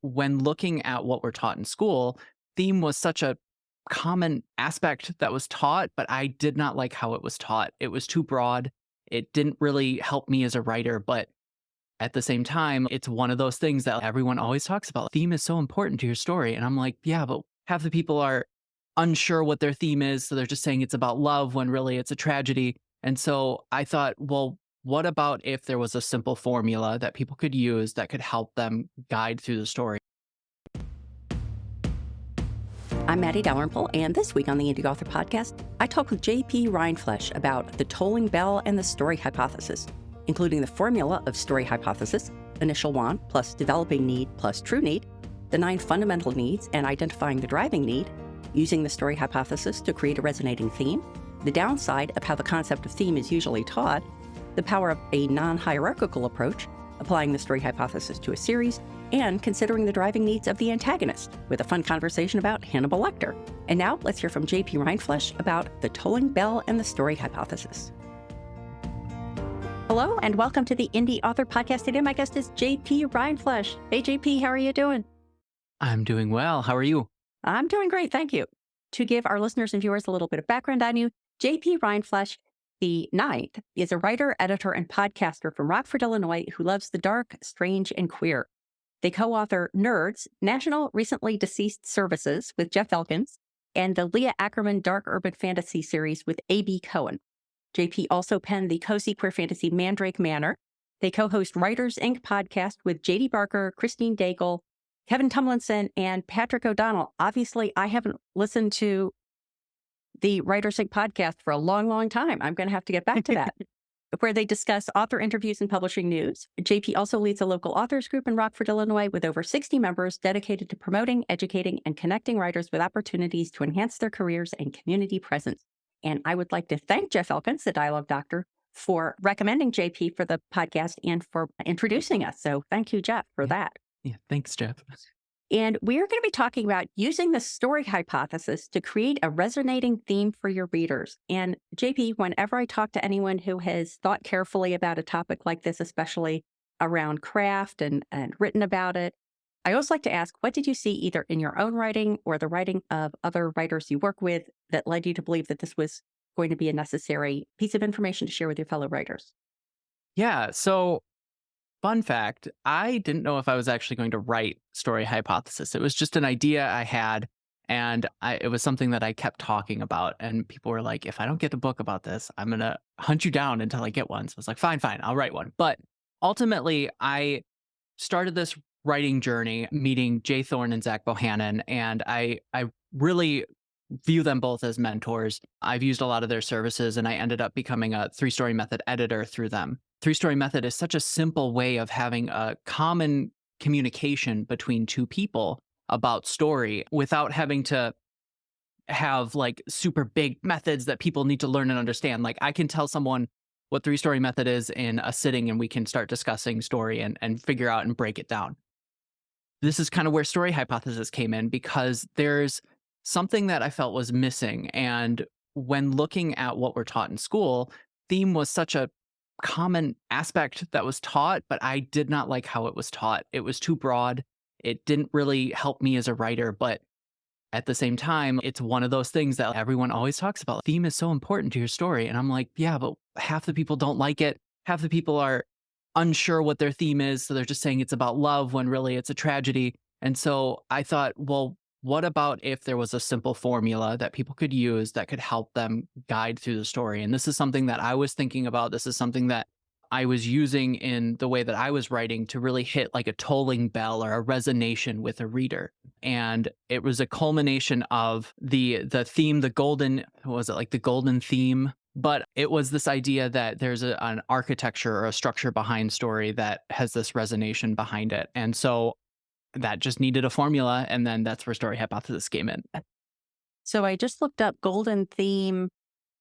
when looking at what we're taught in school, theme was such a common aspect that was taught, but I did not like how it was taught. It was too broad. It didn't really help me as a writer, but at the same time, it's one of those things that everyone always talks about. Theme is so important to your story. And I'm like, yeah, but half the people are unsure what their theme is. So they're just saying it's about love when really it's a tragedy. And so I thought, well, what about if there was a simple formula that people could use that could help them guide through the story? I'm Matty Dalrymple, and this week on the Indie Author Podcast, I talk with JP Rindfleisch about the tolling bell and the story hypothesis, including the formula of story hypothesis, initial want plus developing need plus true need, the 9 fundamental needs and identifying the driving need, using the story hypothesis to create a resonating theme, the downside of how the concept of theme is usually taught, the power of a non-hierarchical approach, applying the story hypothesis to a series, and considering the driving needs of the antagonist, with a fun conversation about Hannibal Lecter. And now let's hear from JP Rindfleisch about the tolling bell and the story hypothesis. Hello, and welcome to the Indie Author Podcast. Today, my guest is JP Rindfleisch. Hey, JP, how are you doing? I'm doing well. How are you? I'm doing great, thank you. To give our listeners and viewers a little bit of background on you, JP Rindfleisch the Ninth is a writer, editor, and podcaster from Rockford, Illinois, who loves the dark, strange, and queer. They co-author Nerds, National Recently Deceased Services with Jeff Elkins, and the Leah Ackerman Dark Urban Fantasy series with A.B. Cohen. JP also penned the cozy queer fantasy Mandrake Manor. They co-host Writers Inc. podcast with J.D. Barker, Christine Daigle, Kevin Tumlinson, and Patrick O'Donnell. Obviously, I haven't listened to the Writers Inc. podcast for a long, long time. I'm going to have to get back to that, where they discuss author interviews and publishing news. JP also leads a local authors group in Rockford, Illinois, with over 60 members dedicated to promoting, educating, and connecting writers with opportunities to enhance their careers and community presence. And I would like to thank Jeff Elkins, the Dialogue Doctor, for recommending JP for the podcast and for introducing us. So thank you, Jeff, for that. Yeah, thanks, Jeff. And we are going to be talking about using the story hypothesis to create a resonating theme for your readers. And JP, whenever I talk to anyone who has thought carefully about a topic like this, especially around craft and written about it, I always like to ask, what did you see either in your own writing or the writing of other writers you work with that led you to believe that this was going to be a necessary piece of information to share with your fellow writers? Yeah, so fun fact, I didn't know if I was actually going to write story hypothesis. It was just an idea I had, and it was something that I kept talking about. And people were like, if I don't get a book about this, I'm going to hunt you down until I get one. So I was like, fine, I'll write one. But ultimately, I started this writing journey meeting Jay Thorne and Zach Bohannon, and I really view them both as mentors. I've used a lot of their services, and I ended up becoming a 3-Story Method editor through them. 3-Story Method is such a simple way of having a common communication between two people about story without having to have like super big methods that people need to learn and understand. Like I can tell someone what 3-Story Method is in a sitting, and we can start discussing story and figure out and break it down. This is kind of where story hypothesis came in, because there's something that I felt was missing. And when looking at what we're taught in school, theme was such a common aspect that was taught, but I did not like how it was taught. It was too broad. It didn't really help me as a writer, but at the same time, it's one of those things that everyone always talks about. Theme is so important to your story. And I'm like, yeah, but half the people don't like it. Half the people are unsure what their theme is. So they're just saying it's about love when really it's a tragedy. And so I thought, well, what about if there was a simple formula that people could use that could help them guide through the story? And this is something that I was thinking about. This is something that I was using in the way that I was writing to really hit like a tolling bell or a resonation with a reader. And it was a culmination of the theme, the golden, what was it, like the golden theme? But it was this idea that there's an architecture or a structure behind story that has this resonation behind it. And so that just needed a formula, and then that's where story hypothesis came in. So I just looked up golden theme,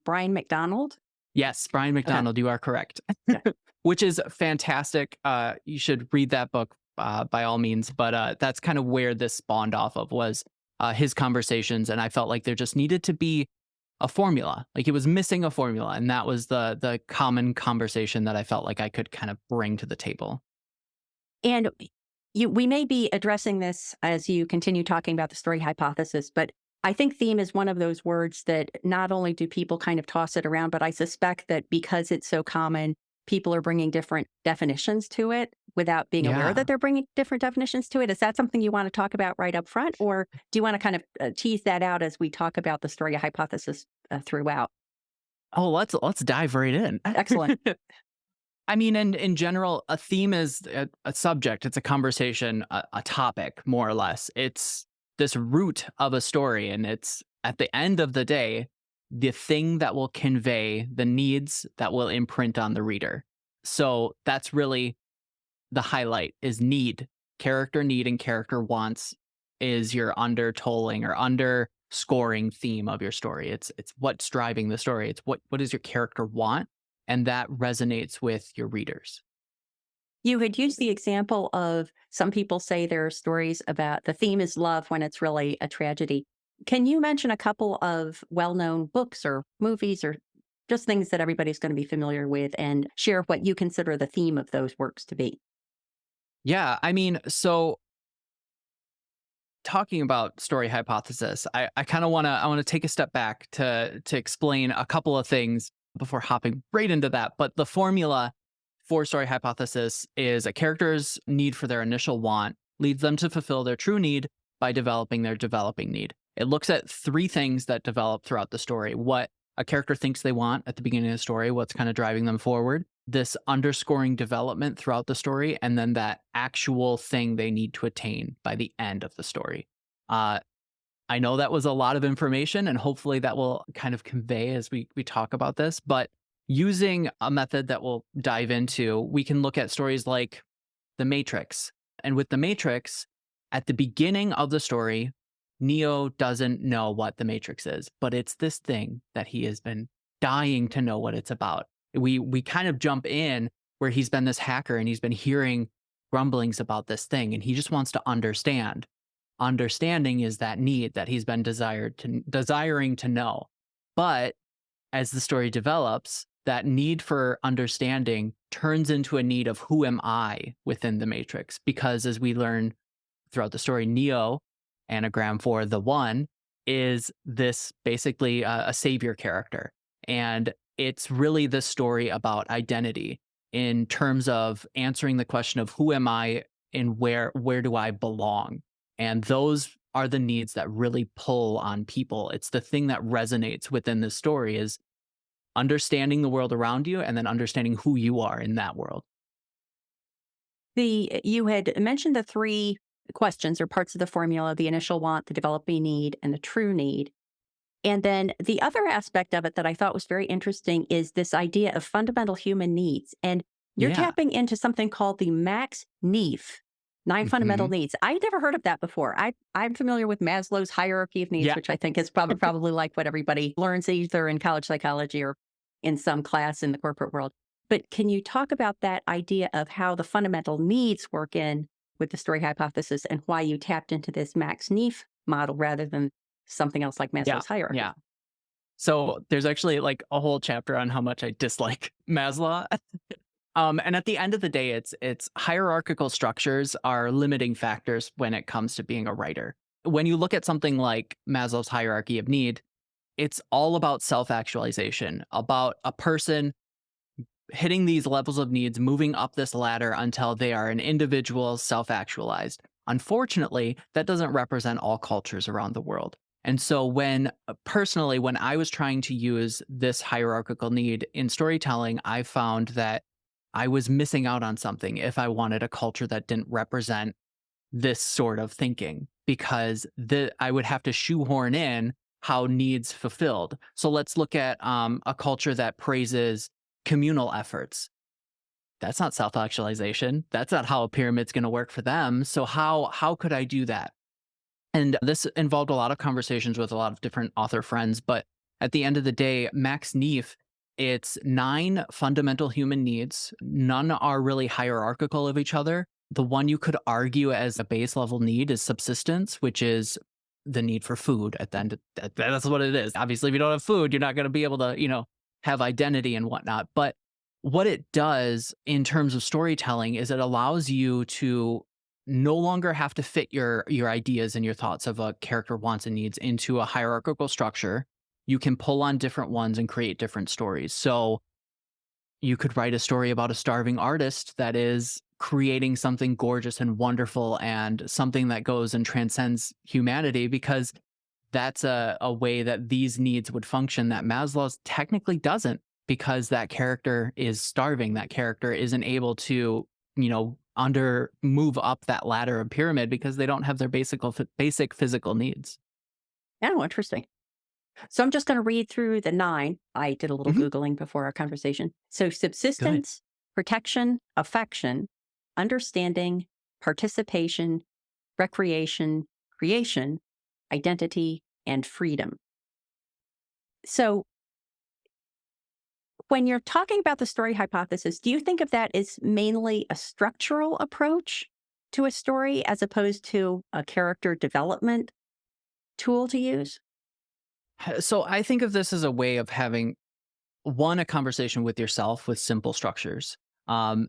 Brian McDonald. Yes, Brian McDonald, You are correct. Okay. Which is fantastic. You should read that book by all means. But that's kind of where this spawned off of, was his conversations. And I felt like there just needed to be a formula. Like it was missing a formula. And that was the common conversation that I felt like I could kind of bring to the table. And we may be addressing this as you continue talking about the story hypothesis, but I think theme is one of those words that not only do people kind of toss it around, but I suspect that because it's so common, people are bringing different definitions to it without being aware that Yeah. they're bringing different definitions to it. Is that something you want to talk about right up front, or do you want to kind of tease that out as we talk about the story hypothesis throughout? Oh, let's dive right in. Excellent. I mean, in general, a theme is a subject. It's a conversation, a topic, more or less. It's this root of a story, and it's at the end of the day, the thing that will convey the needs that will imprint on the reader. So that's really the highlight is need. Character need and character wants is your undertolling or underscoring theme of your story. It's what's driving the story. It's what does your character want? And that resonates with your readers. You had used the example of some people say there are stories about the theme is love when it's really a tragedy. Can you mention a couple of well known books or movies or just things that everybody's going to be familiar with and share what you consider the theme of those works to be? Yeah, I mean, so talking about story hypothesis, I kind of want to take a step back to explain a couple of things before hopping right into that. But the formula for story hypothesis is a character's need for their initial want leads them to fulfill their true need by developing their developing need. It looks at three things that develop throughout the story: what a character thinks they want at the beginning of the story, what's kind of driving them forward, this underscoring development throughout the story, and then that actual thing they need to attain by the end of the story. Uh, I know that was a lot of information, and hopefully that will kind of convey as we talk about this. But using a method that we'll dive into, we can look at stories like The Matrix. And with The Matrix, at the beginning of the story, Neo doesn't know what the Matrix is, but it's this thing that he has been dying to know what it's about. We kind of jump in where he's been this hacker and he's been hearing grumblings about this thing, and he just wants to understand. Understanding is that need that he's been desiring to know. But as the story develops, that need for understanding turns into a need of who am I within the matrix? Because as we learn throughout the story, Neo, anagram for the one, is this basically a savior character. And it's really the story about identity in terms of answering the question of who am I and where do I belong? And those are the needs that really pull on people. It's the thing that resonates within the story is understanding the world around you and then understanding who you are in that world. You had mentioned the three questions or parts of the formula: the initial want, the developing need, and the true need. And then the other aspect of it that I thought was very interesting is this idea of fundamental human needs. And you're Yeah. tapping into something called the max needs, nine fundamental Hmm. needs. I'd never heard of that before. I'm familiar with Maslow's hierarchy of needs, Yeah. which I think is probably like what everybody learns either in college psychology or in some class in the corporate world. But can you talk about that idea of how the fundamental needs work in with the story hypothesis and why you tapped into this max Neef model rather than something else like Yeah. Maslow's hierarchy? Yeah. So there's actually like a whole chapter on how much I dislike Maslow. And at the end of the day, it's hierarchical structures are limiting factors when it comes to being a writer. When you look at something like Maslow's hierarchy of need, it's all about self-actualization, about a person hitting these levels of needs, moving up this ladder until they are an individual self-actualized. Unfortunately, that doesn't represent all cultures around the world. And so when personally, when I was trying to use this hierarchical need in storytelling, I found that I was missing out on something if I wanted a culture that didn't represent this sort of thinking because I would have to shoehorn in how needs fulfilled. So let's look at a culture that praises communal efforts. That's not self-actualization. That's not how a pyramid's going to work for them. So how could I do that? And this involved a lot of conversations with a lot of different author friends. But at the end of the day, Max Neef, it's 9 fundamental human needs. None are really hierarchical of each other. The one you could argue as a base level need is subsistence, which is the need for food at the end. That's what it is. Obviously, if you don't have food, you're not going to be able to, have identity and whatnot. But what it does in terms of storytelling is it allows you to no longer have to fit your ideas and your thoughts of a character wants and needs into a hierarchical structure. You can pull on different ones and create different stories. So you could write a story about a starving artist that is creating something gorgeous and wonderful and something that goes and transcends humanity because that's a way that these needs would function that Maslow's technically doesn't because that character is starving. That character isn't able to, under move up that ladder of pyramid because they don't have their basic physical needs. Oh, interesting. So I'm just going to read through the nine. I did a little Mhm. Googling before our conversation. So Good. subsistence, protection, affection, understanding, participation, recreation, creation, identity, and freedom. So when you're talking about the story hypothesis, do you think of that as mainly a structural approach to a story as opposed to a character development tool to use? So I think of this as a way of having a conversation with yourself with simple structures. Um,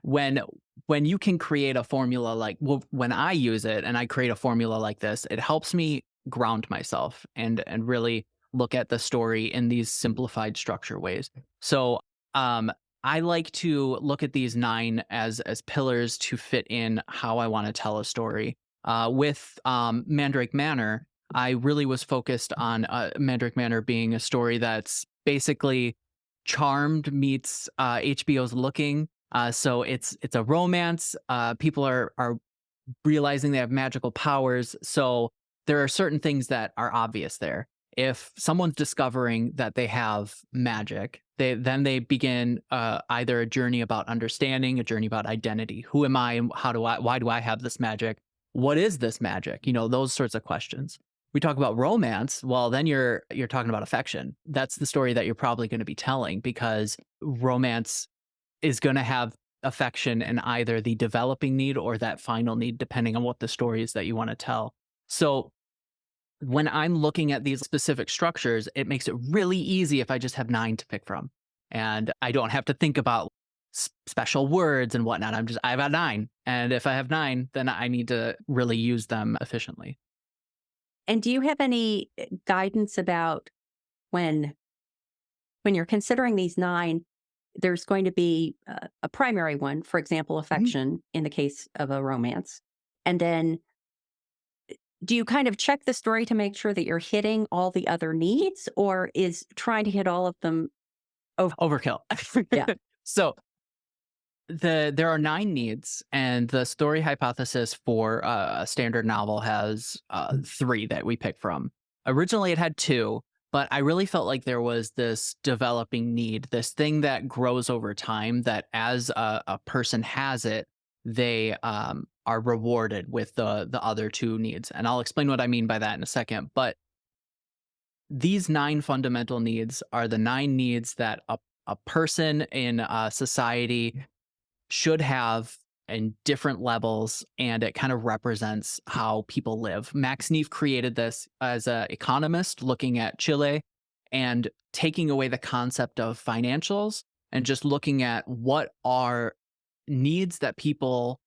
when when you can create a formula when I use it and I create a formula like this, it helps me ground myself and really look at the story in these simplified structure ways. So um I like to look at these nine as pillars to fit in how I want to tell a story. With Mandrake Manor, I really was focused on Mandrake Manor being a story that's basically Charmed meets HBO's Looking. So it's a romance. People are realizing they have magical powers. So there are certain things that are obvious there. If someone's discovering that they have magic, they begin either a journey about understanding, a journey about identity. Who am I? And why do I have this magic? What is this magic? Those sorts of questions. We talk about romance. Well, then you're talking about affection. That's the story that you're probably going to be telling because romance is gonna have affection in either the developing need or that final need, depending on what the story is that you wanna tell. So, when I'm looking at these specific structures, it makes it really easy if I just have 9 to pick from, and I don't have to think about special words and whatnot. I've got 9, and if I have 9, then I need to really use them efficiently. And do you have any guidance about when when you're considering these nine, there's going to be a primary one, for example, Mhm. affection in the case of a romance. And then do you kind of check the story to make sure that you're hitting all the other needs, or is trying to hit all of them? Oh, Overkill. yeah. So there are 9 needs, and the story hypothesis for a standard novel has 3 that we pick from. Originally, it had 2, but I really felt like there was this developing need, this thing that grows over time that as a person has it, they are rewarded with the other 2 needs. And I'll explain what I mean by that in a second. But these 9 fundamental needs are the 9 needs that a person in society should have in different levels, and it kind of represents how people live. Max Neef created this as an economist looking at Chile and taking away the concept of financials and just looking at what are needs that people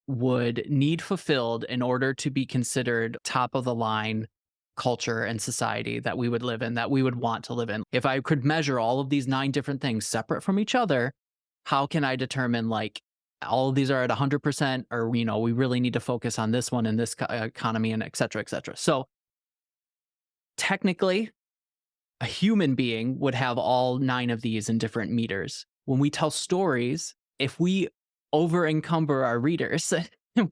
would need fulfilled in order to be considered top of the line culture and society that we would live in, that we would want to live in. If I could measure all of these 9 different things separate from each other, how can I determine like all of these are at 100% or we really need to focus on this one in this economy and et cetera, et cetera. So technically, a human being would have all 9 of these in different meters. When we tell stories, if we over encumber our readers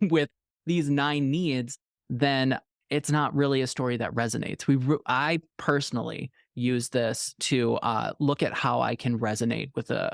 with these 9 needs, then it's not really a story that resonates. I personally use this to look at how I can resonate with the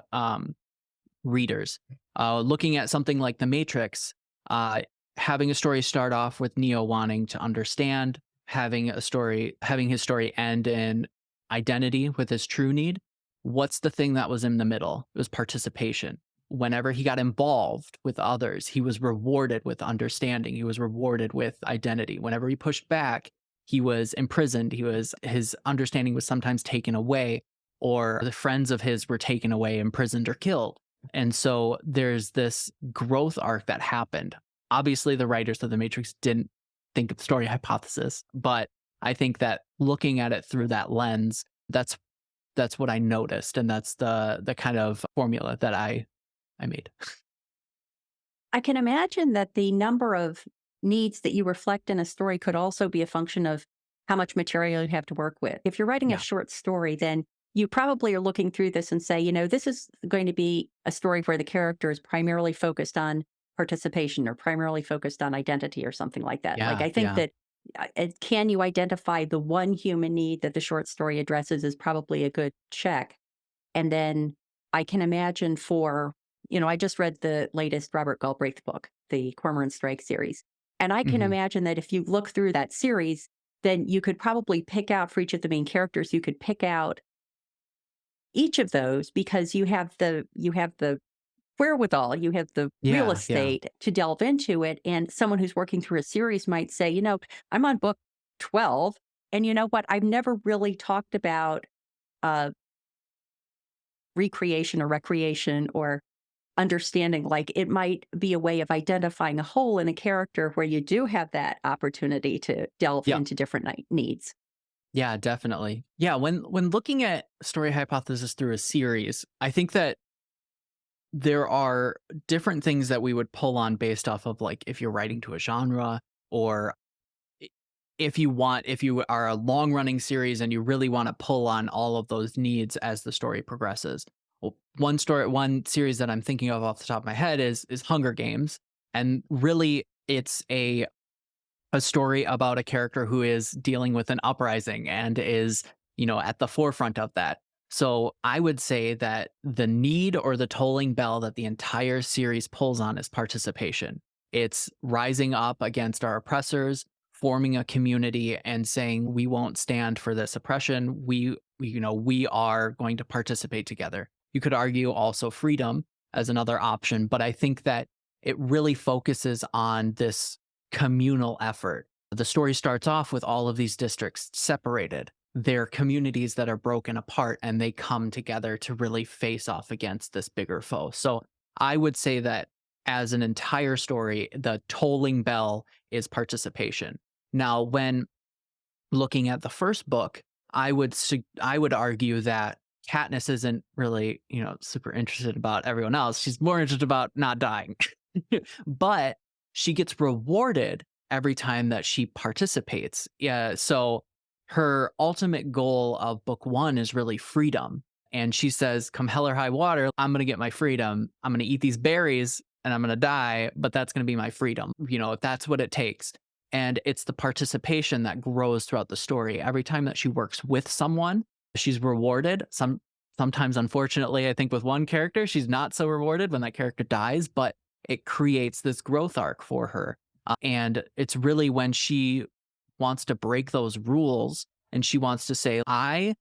readers. Looking at something like The Matrix, uh, having a story start off with Neo wanting to understand, having his story end in identity with his true need. What's the thing that was in the middle? It was participation. Whenever he got involved with others, he was rewarded with understanding. He was rewarded with identity. Whenever he pushed back, he was imprisoned. His understanding was sometimes taken away, or the friends of his were taken away, imprisoned, or killed. And so there's this growth arc that happened. obviously the writers of The Matrix didn't think of story hypothesis, but I think that looking at it through that lens, that's what I noticed, and that's the kind of formula that I made. I can imagine that the number of needs that you reflect in a story could also be a function of how much material you have to work with. If you're writing a Yeah. short story, then you probably are looking through this and say, this is going to be a story where the character is primarily focused on participation or primarily focused on identity or something like that. Like, Yeah, I think yeah. that can you identify the one human need that the short story addresses is probably a good check. And then I can imagine I just read the latest Robert Galbraith book, the Cormoran Strike series. And I can Mhm. imagine that if you look through that series, then you could probably pick out for each of the main characters, you could pick out each of those because you have the wherewithal, you have the real Yeah, yeah. estate to delve into it. And someone who's working through a series might say, I'm on book 12. And you know what? I've never really talked about uh, recreation or recreation or understanding. Like, it might be a way of identifying a hole in a character where you do have that opportunity to delve Yeah. into different needs. Yeah, definitely. Yeah, when looking at story hypothesis through a series, I think that there are different things that we would pull on based off of, like, if you're writing to a genre, or I if you are a long-running series and you really wanna pull on all of those needs as the story progresses. Well, one series that I'm thinking of off the top of my head is Hunger Games, and really it's a story about a character who is dealing with an uprising and is, at the forefront of that. So I would say that the need or the tolling bell that the entire series pulls on is participation. It's rising up against our oppressors, forming a community and saying we won't stand for this oppression. We are going to participate together. You could argue also freedom as another option, but I think that it really focuses on this communal effort. The story starts off with all of these districts separated. They're communities that are broken apart and they come together to really face off against this bigger foe. So I would say that as an entire story, the tolling bell is participation. Now, when looking at the first book, I would argue that Katniss isn't really, super interested about everyone else. She's more interested about not dying. But she gets rewarded every time that she participates. Yeah, so her ultimate goal of book 1 is really freedom, and she says, "Come hell or high water, I'm gonna get my freedom. I'm gonna eat these berries and I'm gonna die, but that's gonna be my freedom, if that's what it takes." And it's the participation that grows throughout the story. Every time that she works with someone, she's rewarded. Sometimes, unfortunately, I think with one character, she's not so rewarded when that character dies, but it creates this growth arc for her. And it's really when she wants to break those rules and she wants to say, I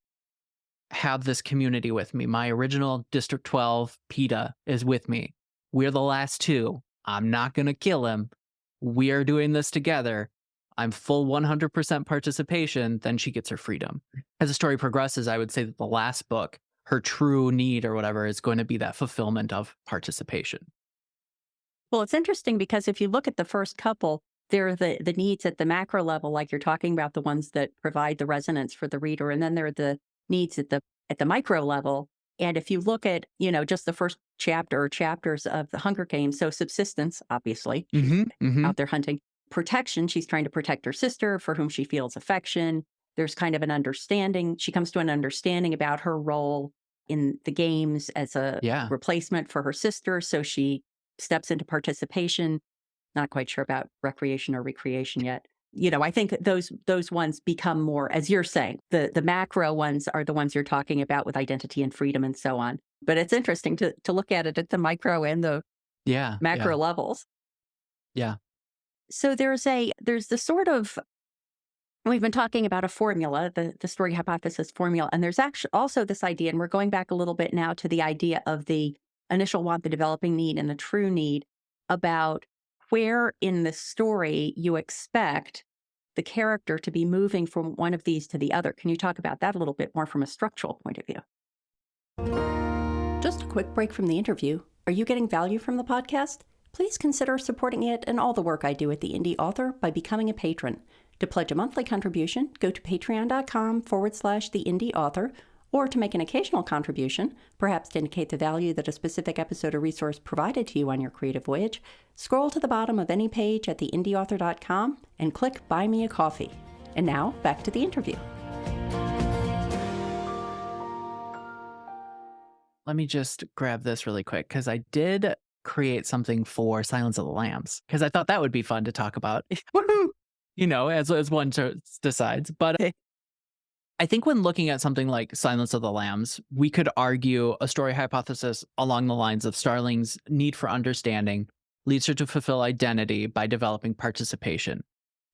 have this community with me. My original District 12 PETA is with me. We're the last two. I'm not going to kill him. We are doing this together. I'm full 100% participation. Then she gets her freedom. As the story progresses, I would say that the last book, her true need or whatever, is going to be that fulfillment of participation. Well, it's interesting because if you look at the first couple, there are the needs at the macro level, like you're talking about, the ones that provide the resonance for the reader, and then there are the needs at the micro level. And if you look at just the first chapter or chapters of the Hunger Games, so subsistence, obviously, she's Hmm. Hmm. out there hunting. Protection, she's trying to protect her sister for whom she feels affection. There's kind of an understanding. She comes to an understanding about her role in the games as a Yeah. replacement for her sister. So she steps into participation. Not quite sure about recreation or recreation yet. I think those ones become more, as you're saying, the macro ones are the ones you're talking about with identity and freedom and so on. But it's interesting to look at it at the micro and the Yeah. macro Yeah. levels. Yeah. So there's the sort of, we've been talking about a formula, the story hypothesis formula, and there's actually also this idea, and we're going back a little bit now to the idea of the initial want, the developing need, and the true need, about where in the story you expect the character to be moving from one of these to the other. Can you talk about that a little bit more from a structural point of view? Just a quick break from the interview. Are you getting value from the podcast? please consider supporting it and all the work I do at the Indie Author by becoming a patron. To pledge a monthly contribution, go to patreon.com/the Indie Author, or to make an occasional contribution, perhaps to indicate the value that a specific episode or resource provided to you on your creative voyage, scroll to the bottom of any page at theindieauthor.com and click Buy Me a Coffee. And now, back to the interview. Let me just grab this really quick because I did create something for Silence of the Lambs because I thought that would be fun to talk about. Woohoo! As one decides. But I think when looking at something like Silence of the Lambs, we could argue a story hypothesis along the lines of Starling's need for understanding leads her to fulfill identity by developing participation.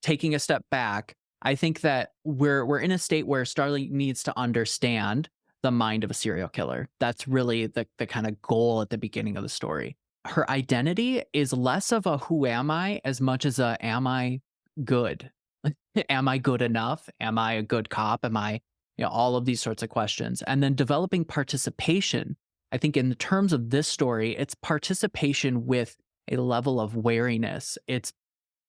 Taking a step back, I think that we're in a state where Starling needs to understand the mind of a serial killer. That's really the kind of goal at the beginning of the story. Her identity is less of a who am I as much as a am I good? Am I good enough? Am I a good cop? Am I, all of these sorts of questions. And then developing participation. I think in the terms of this story, it's participation with a level of wariness. It's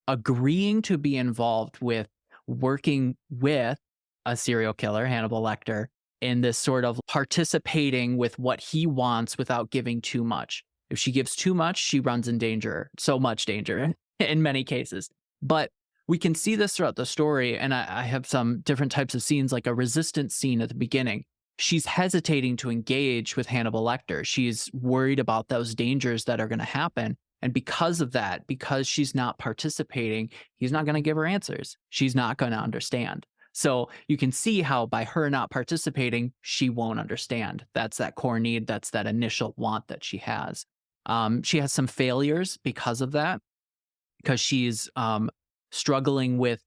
agreeing to be involved with working with a serial killer, Hannibal Lecter, in this sort of participating with what he wants without giving too much. If she gives too much, she runs in danger, so much danger in many cases. But we can see this throughout the story, and I have some different types of scenes, like a resistance scene at the beginning. She's hesitating to engage with Hannibal Lecter. She's worried about those dangers that are going to happen. And because of that, because she's not participating, he's not going to give her answers. She's not going to understand. So you can see how by her not participating, she won't understand. That's that core need. That's that initial want that she has. She has some failures because of that, because she's struggling with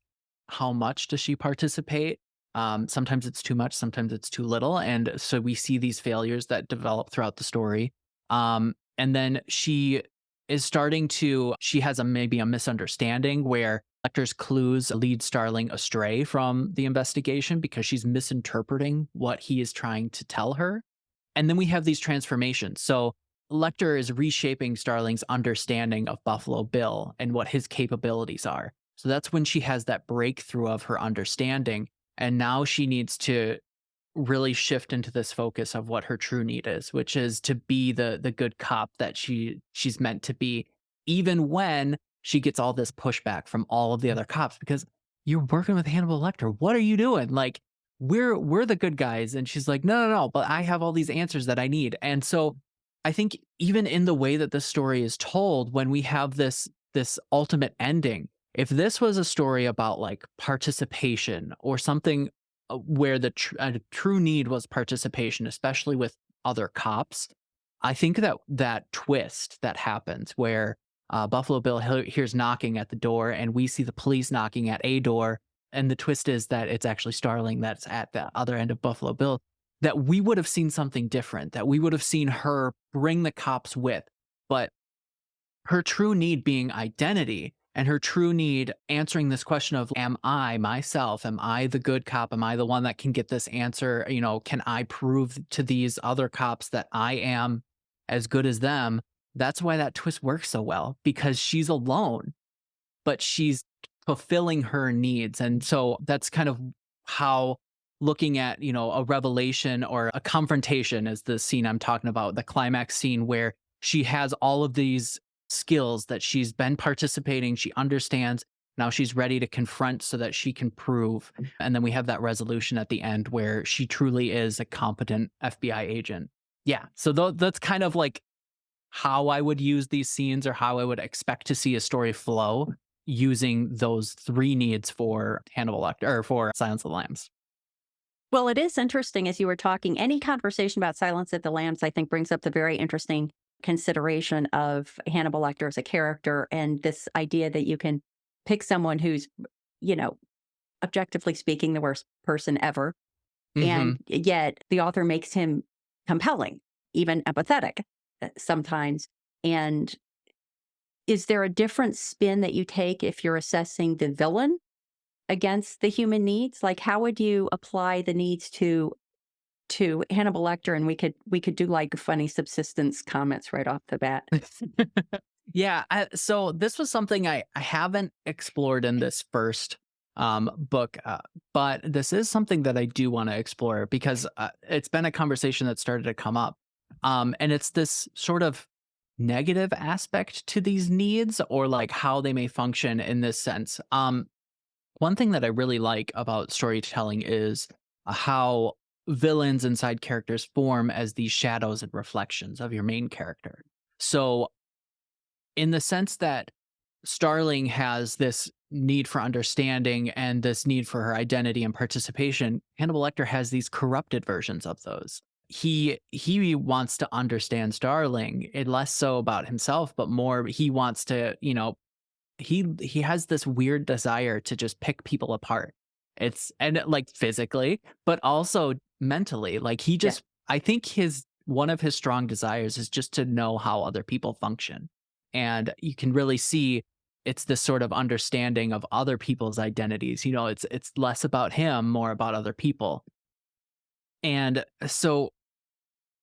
how much does she participate. Sometimes it's too much, sometimes it's too little. And so we see these failures that develop throughout the story. And then she has maybe a misunderstanding where Lecter's clues lead Starling astray from the investigation because she's misinterpreting what he is trying to tell her. And then we have these transformations. So Lecter is reshaping Starling's understanding of Buffalo Bill and what his capabilities are. So that's when she has that breakthrough of her understanding. And now she needs to really shift into this focus of what her true need is, which is to be the good cop that she's meant to be, even when she gets all this pushback from all of the other cops, because you're working with Hannibal Lecter. What are you doing? Like, we're the good guys. And she's like, no, but I have all these answers that I need. And so I think even in the way that this story is told, when we have this ultimate ending, if this was a story about like participation or something where the true need was participation, especially with other cops, I think that twist that happens where Buffalo Bill hears knocking at the door and we see the police knocking at a door, and the twist is that it's actually Starling that's at the other end of Buffalo Bill, that we would have seen something different, that we would have seen her bring the cops with, but her true need being identity. And her true need answering this question of, am I myself? Am I the good cop? Am I the one that can get this answer? Can I prove to these other cops that I am as good as them? That's why that twist works so well, because she's alone, but she's fulfilling her needs. And so that's kind of how looking at, a revelation or a confrontation is the scene I'm talking about, the climax scene where she has all of these skills that she's been participating, she understands, now she's ready to confront so that she can prove. And then we have that resolution at the end where she truly is a competent FBI agent. Yeah, so that's kind of like how I would use these scenes, or how I would expect to see a story flow using those three needs for Hannibal Lecter, or for Silence of the Lambs. Well, it is interesting as you were talking. Any conversation about Silence of the Lambs, I think, brings up the very interesting consideration of Hannibal Lecter as a character, and this idea that you can pick someone who's, objectively speaking, the worst person ever. And yet the author makes him compelling, even empathetic sometimes. And is there a different spin that you take if you're assessing the villain against the human needs? Like, how would you apply the needs to Hannibal Lecter? And we could do like funny subsistence comments right off the bat. Yeah, so this was something I haven't explored in this first book, but this is something that I do want to explore because it's been a conversation that started to come up, and it's this sort of negative aspect to these needs or like how they may function in this sense. One thing that I really like about storytelling is how villains and side characters form as these shadows and reflections of your main character. So in the sense that Starling has this need for understanding and this need for her identity and participation, Hannibal Lecter has these corrupted versions of those. He wants to understand Starling, and less so about himself, but more he wants to, he has this weird desire to just pick people apart. Like physically, but also mentally. Like he Yeah. just I think his one of his strong desires is just to know how other people function. And you can really see it's this sort of understanding of other people's identities. It's less about him, more about other people. And so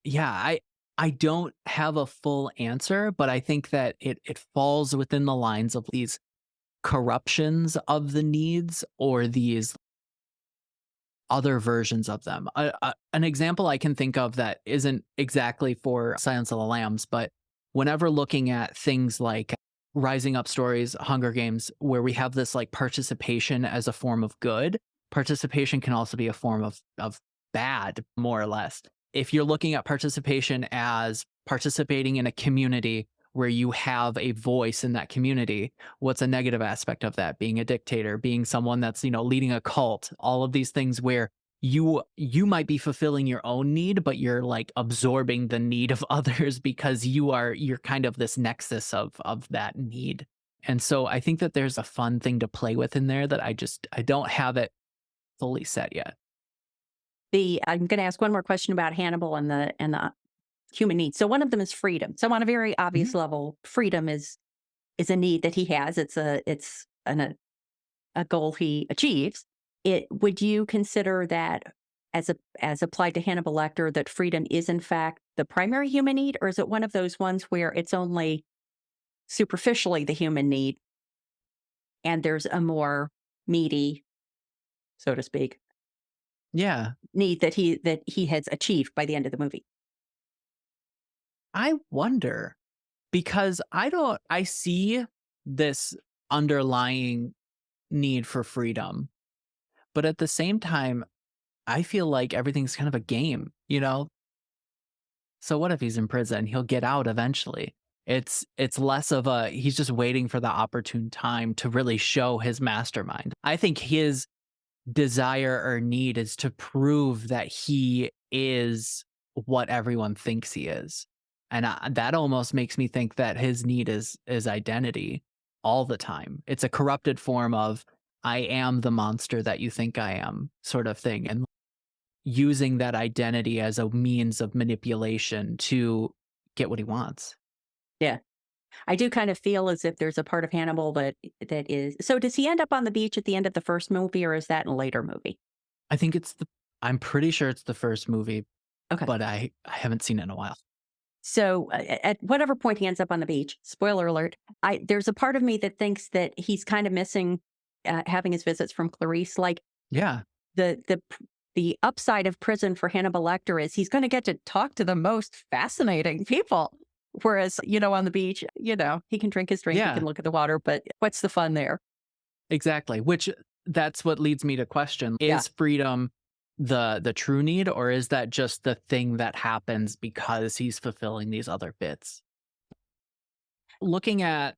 yeah, I don't have a full answer, but I think that it falls within the lines of these corruptions of the needs or these other versions of them. An example I can think of that isn't exactly for Silence of the Lambs, but whenever looking at things like Rising Up stories, Hunger Games, where we have this like participation as a form of good, participation can also be a form of bad, more or less. If you're looking at participation as participating in a community where you have a voice in that community, what's a negative aspect of that? Being a dictator, being someone that's, leading a cult, all of these things where you might be fulfilling your own need, but you're like absorbing the need of others because you're kind of this nexus of that need. And so I think that there's a fun thing to play with in there that I don't have it fully set yet. I'm going to ask one more question about Hannibal and the human needs. So one of them is freedom. So on a very Mhm. obvious level, freedom is a need that he has. It's a goal he achieves. It would you consider that as applied to Hannibal Lecter that freedom is in fact the primary human need, or is it one of those ones where it's only superficially the human need and there's a more meaty, so to speak, Yeah. need that he has achieved by the end of the movie? I wonder because I see this underlying need for freedom. But at the same time, I feel like everything's kind of a game, you know? So what if he's in prison? He'll get out eventually. It's less of a he's just waiting for the opportune time to really show his mastermind. I think his desire or need is to prove that he is what everyone thinks he is. And that almost makes me think that his need is identity all the time. It's a corrupted form of I am the monster that you think I am sort of thing. And using that identity as a means of manipulation to get what he wants. Yeah. I do kind of feel as if there's a part of Hannibal that is. So does he end up on the beach at the end of the first movie, or is that in a later movie? I think I'm pretty sure it's the first movie, Okay. but I haven't seen it in a while. So at whatever point he ends up on the beach, spoiler alert, there's a part of me that thinks that he's kind of missing having his visits from Clarice. Like Yeah. the upside of prison for Hannibal Lecter is he's going to get to talk to the most fascinating people. Whereas, on the beach, he can drink his drink, he Yeah. can look at the water, but what's the fun there? Exactly, which that's what leads me to question, Yeah. is freedom the true need, or is that just the thing that happens because he's fulfilling these other bits? Looking at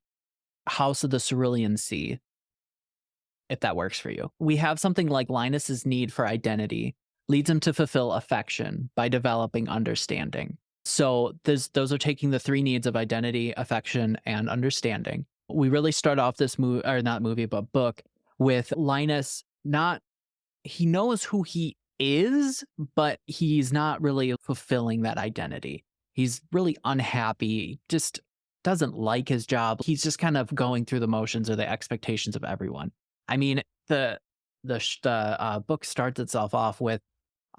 House of the Cerulean Sea, if that works for you, we have something like Linus's need for identity leads him to fulfill affection by developing understanding. So those are taking the three needs of identity, affection, and understanding. We really start off this movie, or not movie, but book, with Linus not he knows who he is, but he's not really fulfilling that identity. He's really unhappy, just doesn't like his job. He's just kind of going through the motions or the expectations of everyone. I mean, the book starts itself off with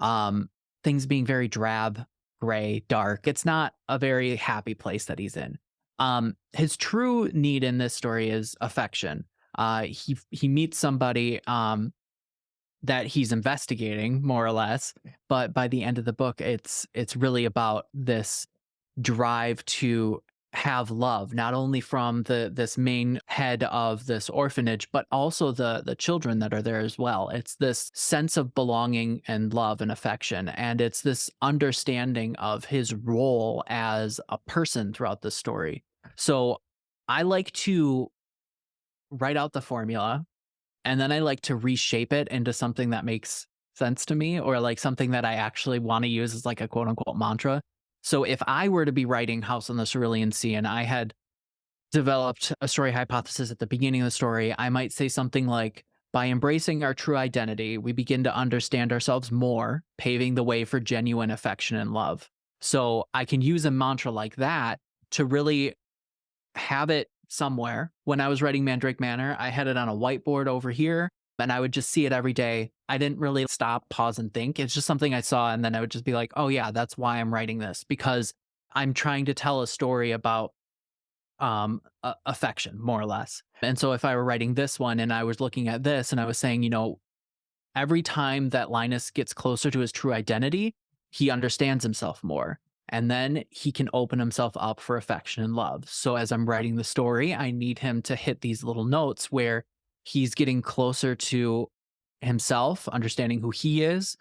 um, things being very drab, gray, dark. It's not a very happy place that he's in. His true need in this story is affection. He meets somebody that he's investigating more or less, but by the end of the book, it's really about this drive to have love, not only from this main head of this orphanage, but also the children that are there as well. It's this sense of belonging and love and affection, and it's this understanding of his role as a person throughout the story. So I like to write out the formula, and then I like to reshape it into something that makes sense to me, or like something that I actually want to use as like a quote unquote mantra. So if I were to be writing House on the Cerulean Sea and I had developed a story hypothesis at the beginning of the story, I might say something like, by embracing our true identity, we begin to understand ourselves more, paving the way for genuine affection and love. So I can use a mantra like that to really have it somewhere. When I was writing Mandrake Manor, I had it on a whiteboard over here and I would just see it every day. I didn't really stop, pause, and think. It's just something I saw. And then I would just be like, oh, yeah, that's why I'm writing this, because I'm trying to tell a story about affection, more or less. And so if I were writing this one and I was looking at this and I was saying, every time that Linus gets closer to his true identity, he understands himself more. And then he can open himself up for affection and love. So as I'm writing the story, I need him to hit these little notes where he's getting closer to himself, understanding who he is,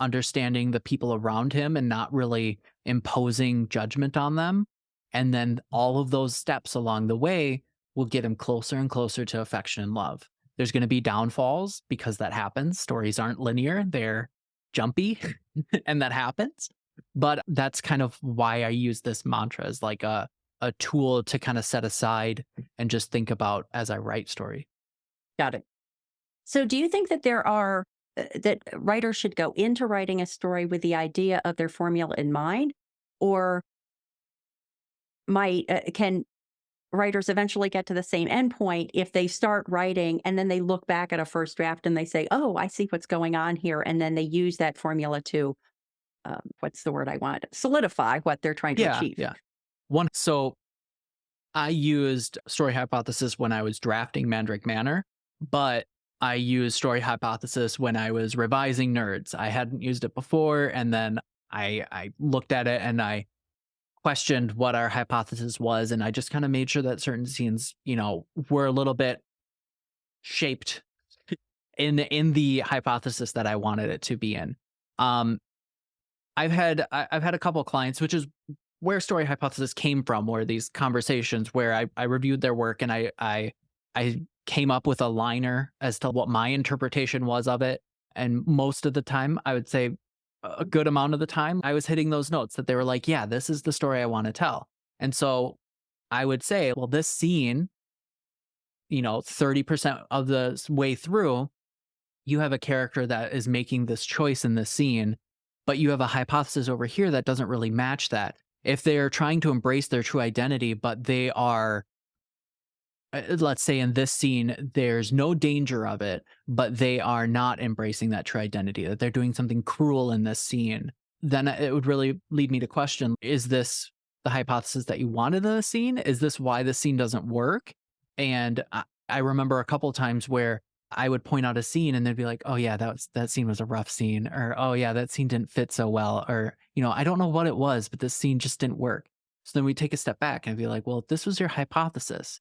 understanding the people around him and not really imposing judgment on them. And then all of those steps along the way will get him closer and closer to affection and love. There's going to be downfalls because that happens. Stories aren't linear, they're jumpy, and that happens. But that's kind of why I use this mantra as like a tool to kind of set aside and just think about as I write story. Got it. So, do you think that that writers should go into writing a story with the idea of their formula in mind, or can writers eventually get to the same endpoint if they start writing and then they look back at a first draft and they say, "Oh, I see what's going on here," and then they use that formula to what's the word I want? Solidify what they're trying to Yeah, achieve. yeah. So I used story hypothesis when I was drafting Mandrake Manor, but I used story hypothesis when I was revising Nerds. I hadn't used it before, and then I looked at it and I questioned what our hypothesis was, and I just kind of made sure that certain scenes, were a little bit shaped in the hypothesis that I wanted it to be in. Um, I've had a couple of clients, which is where story hypothesis came from, where these conversations where I reviewed their work and I came up with a liner as to what my interpretation was of it. And most of the time, I would say a good amount of the time, I was hitting those notes that they were like, yeah, this is the story I want to tell. And so I would say, well, this scene, 30% of the way through, you have a character that is making this choice in this scene, but you have a hypothesis over here that doesn't really match that. If they're trying to embrace their true identity, but they are, let's say in this scene, there's no danger of it, but they are not embracing that true identity, that they're doing something cruel in this scene, then it would really lead me to question, is this the hypothesis that you wanted in the scene? Is this why the scene doesn't work? And I remember a couple times where I would point out a scene and they'd be like, "Oh yeah, that scene was a rough scene," or "Oh yeah, that scene didn't fit so well," or "I don't know what it was, but this scene just didn't work." So then we take a step back and be like, "Well, if this was your hypothesis,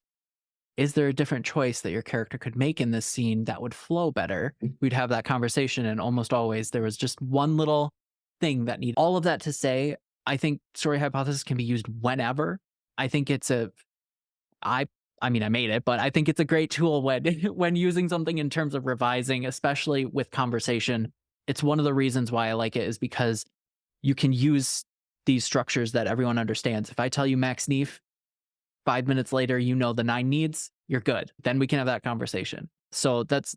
is there a different choice that your character could make in this scene that would flow better?" We'd have that conversation, and almost always there was just one little thing that needed. All of that to say, I think story hypothesis can be used whenever. I think it's a I I mean, I made it, but I think it's a great tool when when using something in terms of revising, especially with conversation. It's one of the reasons why I like it is because you can use these structures that everyone understands. If I tell you Max Neef, 5 minutes later, the 9 needs, you're good. Then we can have that conversation. So that's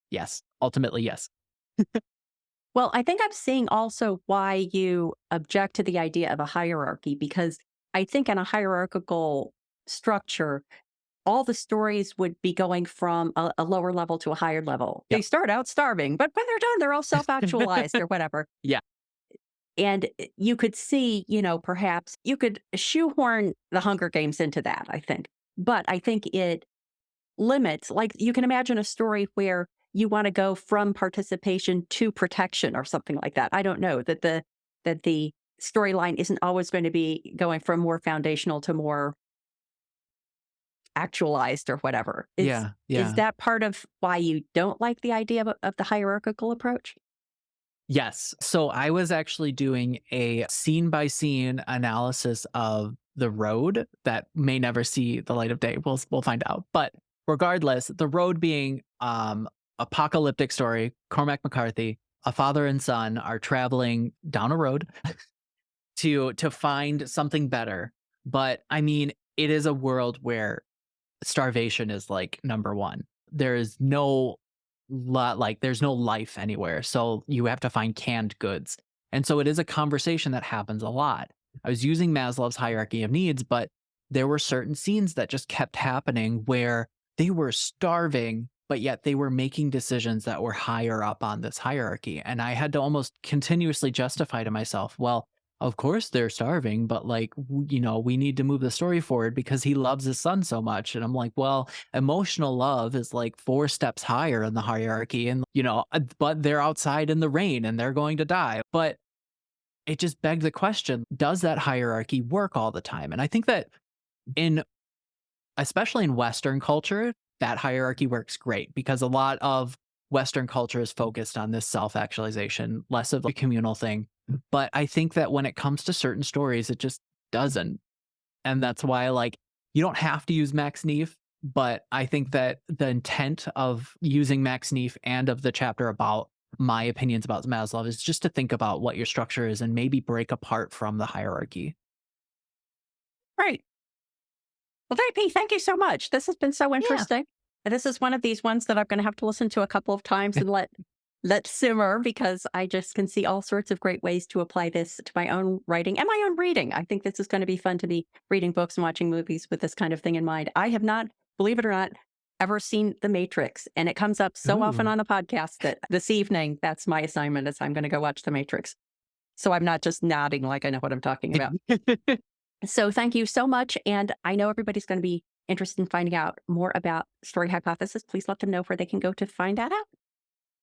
yes, ultimately yes. Well, I think I'm seeing also why you object to the idea of a hierarchy, because I think in a hierarchical structure, all the stories would be going from a lower level to a higher level. They Yep. start out starving, but when they're done, they're all self actualized or whatever. Yeah. And you could see, perhaps you could shoehorn the Hunger Games into that, I think. But I think it limits, like you can imagine a story where you want to go from participation to protection or something like that. I don't know that the storyline isn't always going to be going from more foundational to more actualized or whatever. Is Yeah. that part of why you don't like the idea of the hierarchical approach? Yes. So I was actually doing a scene by scene analysis of The Road that may never see the light of day. We'll find out. But regardless, The Road being apocalyptic story, Cormac McCarthy, a father and son are traveling down a road to find something better. But I mean, it is a world where starvation is like number one. There is no there's no life anywhere. So you have to find canned goods. And so it is a conversation that happens a lot. I was using Maslow's hierarchy of needs, but there were certain scenes that just kept happening where they were starving, but yet they were making decisions that were higher up on this hierarchy. And I had to almost continuously justify to myself, well, of course they're starving, but we need to move the story forward because he loves his son so much. And I'm like, well, emotional love is like 4 steps higher in the hierarchy. And, but they're outside in the rain and they're going to die. But it just begged the question, does that hierarchy work all the time? And I think that in, especially in Western culture, that hierarchy works great because a lot of Western culture is focused on this self actualization, less of a communal thing. But I think that when it comes to certain stories, it just doesn't. And that's why, you don't have to use Max Neef, but I think that the intent of using Max Neef and of the chapter about my opinions about Maslow is just to think about what your structure is and maybe break apart from the hierarchy. Right. Well, JP, thank you so much. This has been so Yeah. interesting. This is one of these ones that I'm going to have to listen to a couple of times and let simmer because I just can see all sorts of great ways to apply this to my own writing and my own reading. I think this is going to be fun to be reading books and watching movies with this kind of thing in mind. I have not, believe it or not, ever seen The Matrix, and it comes up so often Ooh. on the podcast that this evening, that's my assignment is I'm going to go watch The Matrix. So I'm not just nodding like I know what I'm talking about. So thank you so much. And I know everybody's going to be interested in finding out more about Story Hypothesis. Please let them know where they can go to find that out.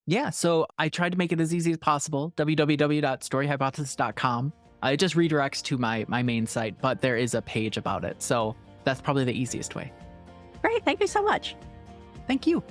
Yeah, so I tried to make it as easy as possible, www.storyhypothesis.com. It just redirects to my main site, but there is a page about it. So that's probably the easiest way. Great. Thank you so much. Thank you.